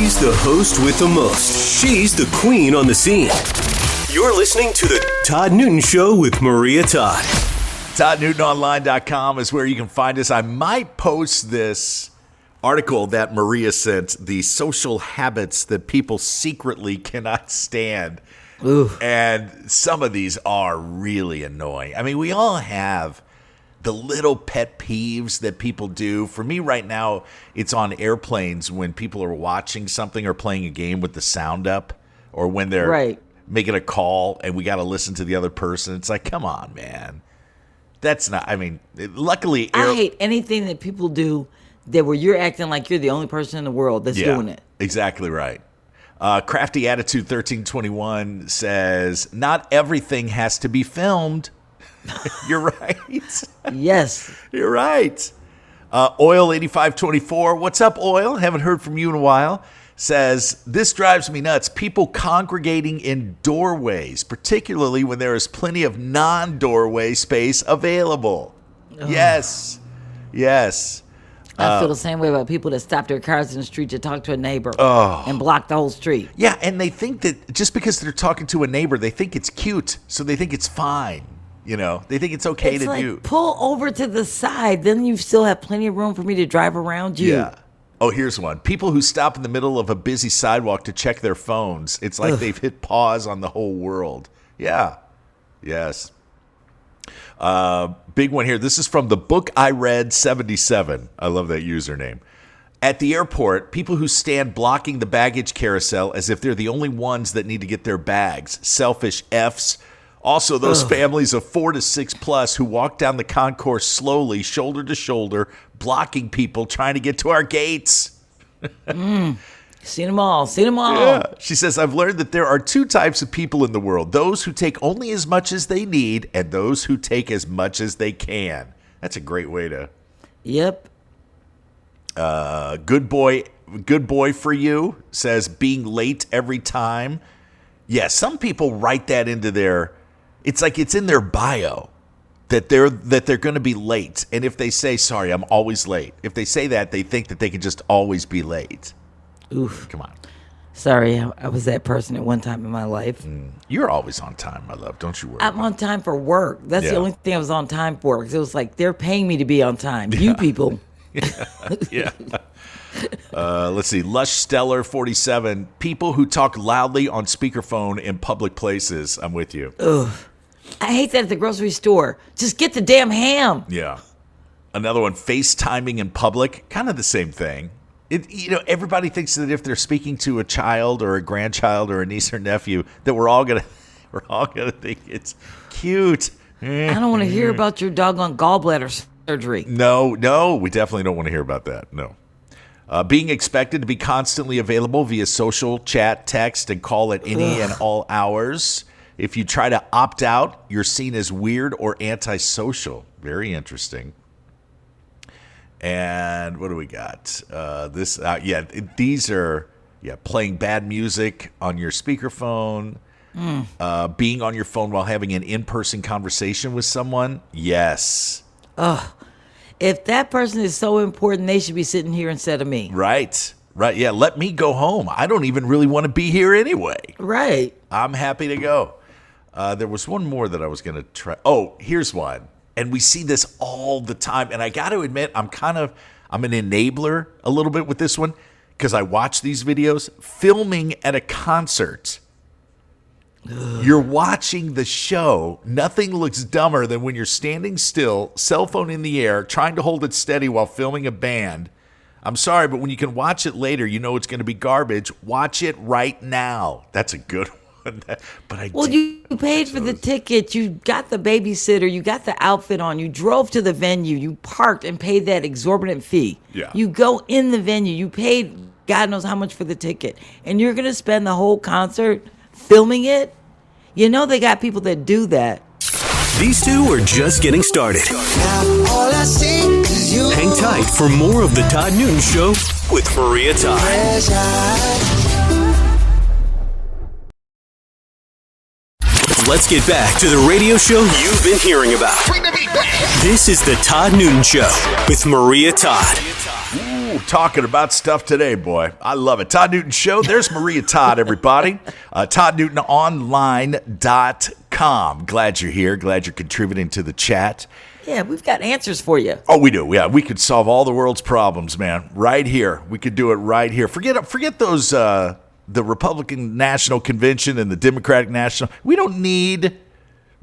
He's the host with the most. She's the queen on the scene. You're listening to the Todd Newton Show with Maria Todd. ToddNewtonOnline.com is where you can find us. I might post this article that Maria sent, the social habits that people secretly cannot stand. Ooh. And some of these are really annoying. I mean, we all have the little pet peeves that people do. For me right now, it's on airplanes when people are watching something or playing a game with the sound up, or when they're making a call and we got to listen to the other person. It's like, come on, man. That's not, I mean, luckily. I hate anything that people do that where you're acting like you're the only person in the world that's doing it. Exactly right. Crafty Attitude 1321 says, not everything has to be filmed. You're right. Yes. You're right. Oil 8524. What's up, Oil? Haven't heard from you in a while. Says, this drives me nuts. People congregating in doorways, particularly when there is plenty of non-doorway space available. Ugh. Yes. I feel the same way about people that stop their cars in the street to talk to a neighbor and block the whole street. Yeah, and they think that just because they're talking to a neighbor, they think it's cute, so they think it's fine. You know, they think it's okay to do. Pull over to the side, then you still have plenty of room for me to drive around you. Yeah. Oh, here's one. People who stop in the middle of a busy sidewalk to check their phones. It's like they've hit pause on the whole world. Yeah. Yes. Big one here. This is from the book I read 77. I love that username. At the airport, people who stand blocking the baggage carousel as if they're the only ones that need to get their bags. Selfish Fs. Also, those families of 4 to 6 plus who walk down the concourse slowly, shoulder to shoulder, blocking people trying to get to our gates. Seen them all. Yeah. She says, I've learned that there are 2 types of people in the world. Those who take only as much as they need and those who take as much as they can. That's a great way to... Yep. Good boy for you says being late every time. Yeah, some people write that into their... It's like it's in their bio that they're going to be late. And if they say, sorry, I'm always late. If they say that, they think that they can just always be late. Oof. Come on. Sorry, I was that person at one time in my life. You're always on time, my love. Don't you worry. I'm on time for work. That's the only thing I was on time for. Because it was like, they're paying me to be on time. Yeah. You people. Yeah. Let's see. Lush Stellar 47. People who talk loudly on speakerphone in public places. I'm with you. Ugh. I hate that at the grocery store. Just get the damn ham. Yeah. Another one, FaceTiming in public. Kind of the same thing. Everybody thinks that if they're speaking to a child or a grandchild or a niece or nephew, that we're all gonna think it's cute. I don't want to hear about your doggone gallbladder surgery. No, we definitely don't want to hear about that. No. Being expected to be constantly available via social, chat, text, and call at any and all hours. If you try to opt out, you're seen as weird or antisocial. Very interesting. And what do we got? These are playing bad music on your speakerphone. Being on your phone while having an in-person conversation with someone. Yes. If that person is so important, they should be sitting here instead of me. Right. Yeah, let me go home. I don't even really want to be here anyway. Right. I'm happy to go. There was one more that I was going to try. Oh, here's one. And we see this all the time. And I got to admit, I'm an enabler a little bit with this one because I watch these videos. Filming at a concert. You're watching the show. Nothing looks dumber than when you're standing still, cell phone in the air, trying to hold it steady while filming a band. I'm sorry, but when you can watch it later, you know it's going to be garbage. Watch it right now. That's a good one. You paid for the ticket. You got the babysitter. You got the outfit on. You drove to the venue. You parked and paid that exorbitant fee. Yeah. You go in the venue. You paid God knows how much for the ticket. And you're going to spend the whole concert filming it? You know they got people that do that. These 2 are just getting started. All I see is you. Hang tight for more of the Todd Newton Show with Maria Todd. Let's get back to the radio show you've been hearing about. This is the Todd Newton Show with Maria Todd. Ooh, talking about stuff today, boy. I love it. Todd Newton Show. There's Maria Todd, everybody. ToddNewtonOnline.com. Glad you're here. Glad you're contributing to the chat. Yeah, we've got answers for you. Oh, we do. Yeah, we could solve all the world's problems, man. Right here. We could do it right here. Forget those, the Republican National Convention and the Democratic National. We don't need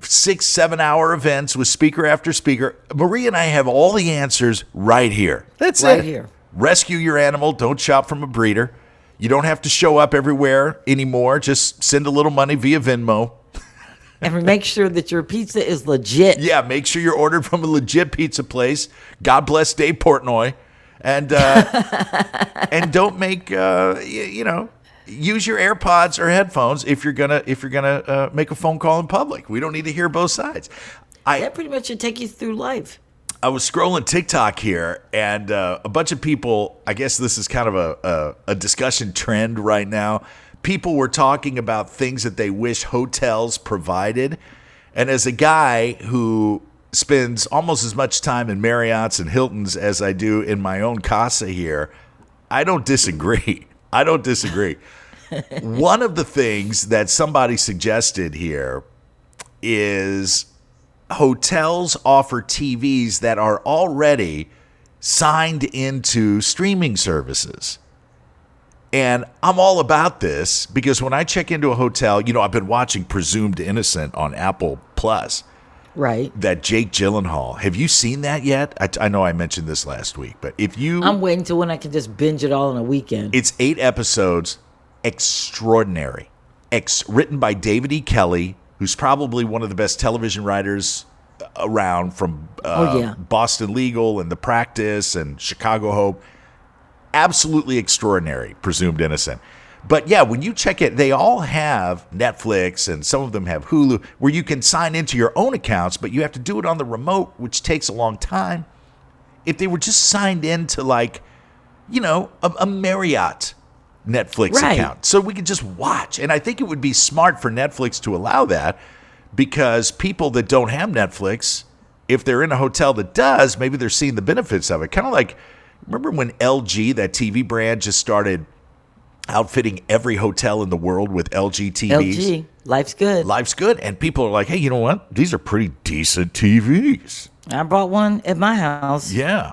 6-7 hour events with speaker after speaker. Maria and I have all the answers right here. That's Right it. here. Rescue your animal. Don't shop from a breeder. You don't have to show up everywhere anymore. Just send a little money via Venmo. And make sure that your pizza is legit. Yeah, make sure you're ordered from a legit pizza place. God bless Dave Portnoy. And and don't make use your AirPods or headphones if you're gonna make a phone call in public. We don't need to hear both sides. That pretty much should take you through life. I was scrolling TikTok here, and a bunch of people, I guess this is kind of a discussion trend right now. People were talking about things that they wish hotels provided. And as a guy who spends almost as much time in Marriott's and Hilton's as I do in my own casa here, I don't disagree. One of the things that somebody suggested here is hotels offer TVs that are already signed into streaming services. And I'm all about this because when I check into a hotel, I've been watching Presumed Innocent on Apple Plus. Right. That Jake Gyllenhaal. Have you seen that yet? I know I mentioned this last week, but if you... I'm waiting till when I can just binge it all in a weekend. It's 8 episodes. Extraordinary. Written by David E. Kelley, who's probably one of the best television writers around from Boston Legal and The Practice and Chicago Hope. Absolutely extraordinary, Presumed Innocent. But yeah, when you check it, they all have Netflix and some of them have Hulu where you can sign into your own accounts, but you have to do it on the remote, which takes a long time. If they were just signed into a Marriott Netflix account, so we could just watch. And I think it would be smart for Netflix to allow that because people that don't have Netflix, if they're in a hotel that does, maybe they're seeing the benefits of it. Kind of like, remember when LG, that TV brand, just started outfitting every hotel in the world with LG TVs? LG, life's good. Life's good. And people are like, hey, you know what? These are pretty decent TVs. I bought one at my house. Yeah.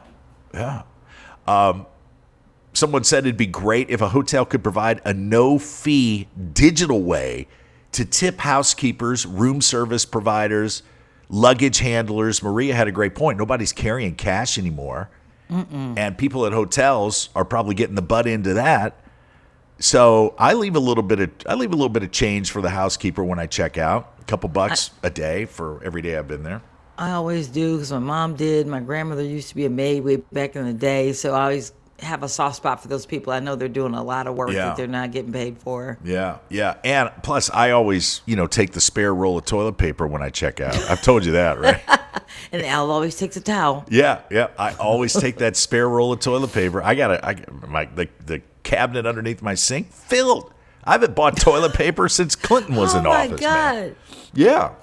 Someone said it'd be great if a hotel could provide a no-fee digital way to tip housekeepers, room service providers, luggage handlers. Maria had a great point. Nobody's carrying cash anymore. And people at hotels are probably getting the butt into that. So I leave a little bit of change for the housekeeper when I check out. A couple bucks a day for every day I've been there. I always do because my mom did. My grandmother used to be a maid way back in the day, so I always have a soft spot for those people. I know they're doing a lot of work that they're not getting paid for. Yeah. And plus, I always, take the spare roll of toilet paper when I check out. I've told you that, right? And Al always takes a towel. Yeah. I always take that spare roll of toilet paper. The cabinet underneath my sink filled. I haven't bought toilet paper since Clinton was in office. Oh my God. Man. Yeah.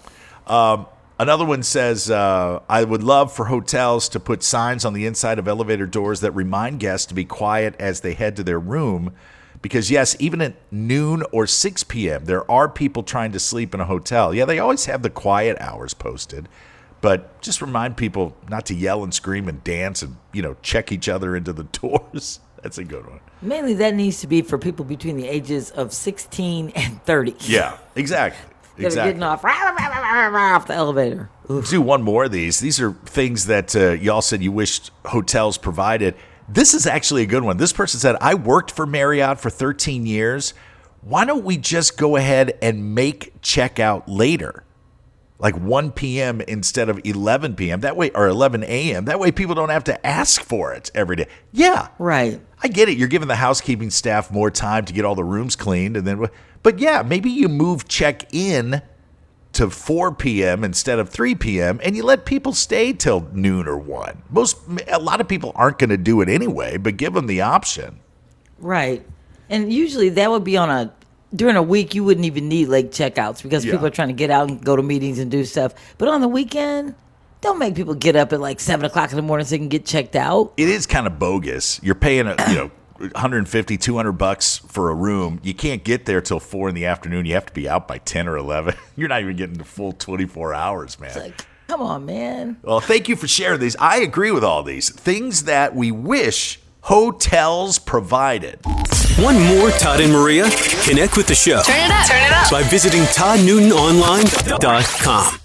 Another one says, I would love for hotels to put signs on the inside of elevator doors that remind guests to be quiet as they head to their room. Because, yes, even at noon or 6 p.m., there are people trying to sleep in a hotel. Yeah, they always have the quiet hours posted. But just remind people not to yell and scream and dance and, check each other into the doors. That's a good one. Mainly that needs to be for people between the ages of 16 and 30. Yeah, exactly. They're getting off the elevator. Let's do one more of these. These are things that y'all said you wished hotels provided. This is actually a good one. This person said, I worked for Marriott for 13 years. Why don't we just go ahead and make checkout later? Like 1 p.m. instead of 11 p.m. That way, or 11 a.m. That way people don't have to ask for it every day. Yeah. Right. I get it. You're giving the housekeeping staff more time to get all the rooms cleaned. But yeah, maybe you move check-in to 4 p.m. instead of 3 p.m. and you let people stay till noon or 1. A lot of people aren't going to do it anyway, but give them the option. Right. And usually that would be during a week, you wouldn't even need late checkouts because people are trying to get out and go to meetings and do stuff. But on the weekend, Don't make people get up at like 7 o'clock in the morning so they can get checked out. It is kind of bogus. You're paying, $150, $200 for a room. You can't get there till 4 in the afternoon. You have to be out by 10 or 11. You're not even getting the full 24 hours, man. It's like, come on, man. Well, thank you for sharing these. I agree with all these things that we wish hotels provided. Want more Todd and Maria? Connect with the show. Turn it up. By visiting ToddNewtonOnline.com.